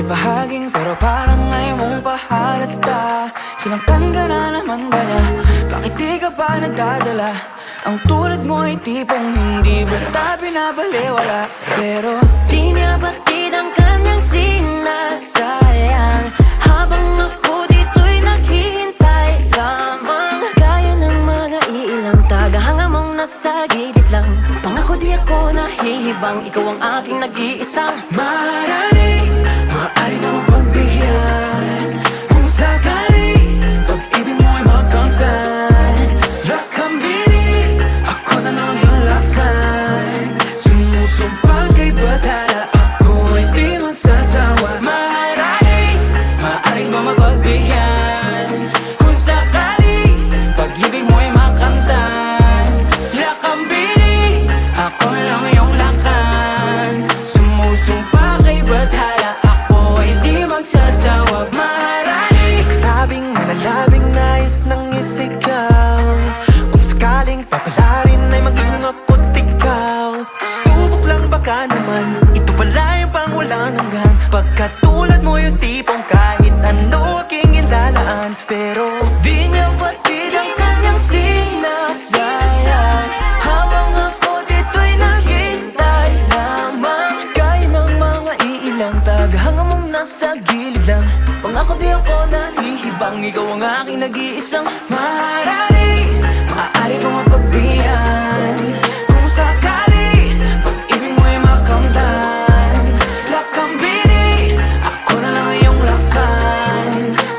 ibahaging pero parang ngayon mong pahalata. Sinaktan ka na naman ba niya? Bakit di ka pa nagdadala? Ang tulad mo ay tipong hindi basta binabaliwala. Pero di niya batid ang kanyang sinasayang, habang ako dito'y naghihintay lamang. Gaya ng mga ilang tagahanga mong nasa gilid lang. Pangako di ako nahihibang, ikaw ang aking nag-iisang maaaring mo mapagbigyan. Kung sakali pag-ibig mo ay magkamtan, lakambili ako na lang yung lakan. Sumusumpang kay batala, ako ay di magsasawa. Maaaring mo mapagbigyan. Kung sakali pag-ibig mo ay magkamtan, lakambili ako na lang yung lakan. Sumusumpang kay batala, ako ay di magsasawa. Maaaring tabing manalabing nais nang isigaw. Kung sakaling papalarin ay maging ako't ikaw. Subok lang baka naman, ito pala yung pang walang hanggan. Pagkatulad mo yung tipong kahit ano aking ilalaan. Pero di niya batid ang kanyang sinasayang, habang ako dito'y naghintay lamang. Gaya ng mga iilang tagahanga mong nasa gilid lang. Pangako di ako nahihibang, ikaw ang aking nag-iisang maaari mo mapagbigyan. Kung sakali pag-ibig mo ay makamtan, lakambili ako na lang iyong lakan.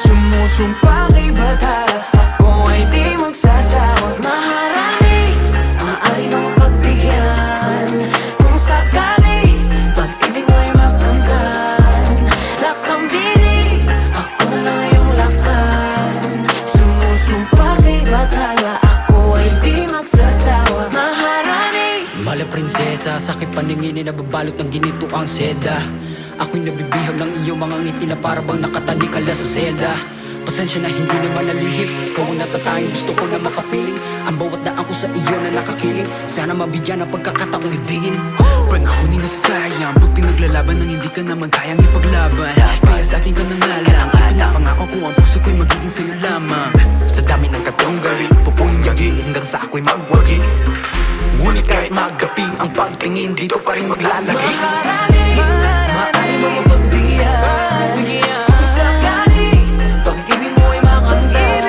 Sumusumpa kay batala, ako ay di magsasawa. Maaari mo mapagbigyan. Kung sakali pag-ibig mo ay makamtan, lakambili ako na lang iyong lakan. Sumusumpa kay batala, ako ay di magsasawa. Mala prinsesa, sakit paningin na nababalot ng ginito ang seda. Ako'y nabibihag ng iyong mga ngiti na para bang nakatalikala sa selda. Pasensya na hindi naman nalihip, ikaw ang natatanging gusto ko na makapiling. Ang bawat daan ko sa iyo na nakakiling, sana mabigyan ng pagkakataong ibigin. Panahon ay nasasayang pag pinaglalaban ng hindi ka naman kayang ipaglaban. Kaya sa akin ka na nga lang, ipinapangako ko ang puso ko'y magiging sa'yo lamang. Sa dami ng katunggali, pupunyagi hanggang sa ako'y magwagi. Ngunit kahit magapi, ang pagtingin dito pa rin maglalagi. Maaari mo mapagbigyan. Kung sakali pag-ibig mo ay makamtan,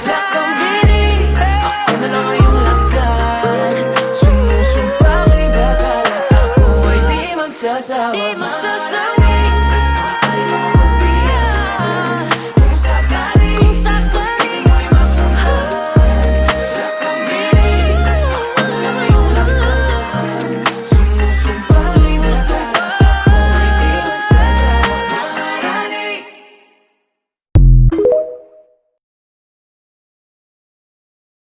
lakambili ako na lang iyong lakan. Sumusumpa kay batala, ako ay di magsasawa.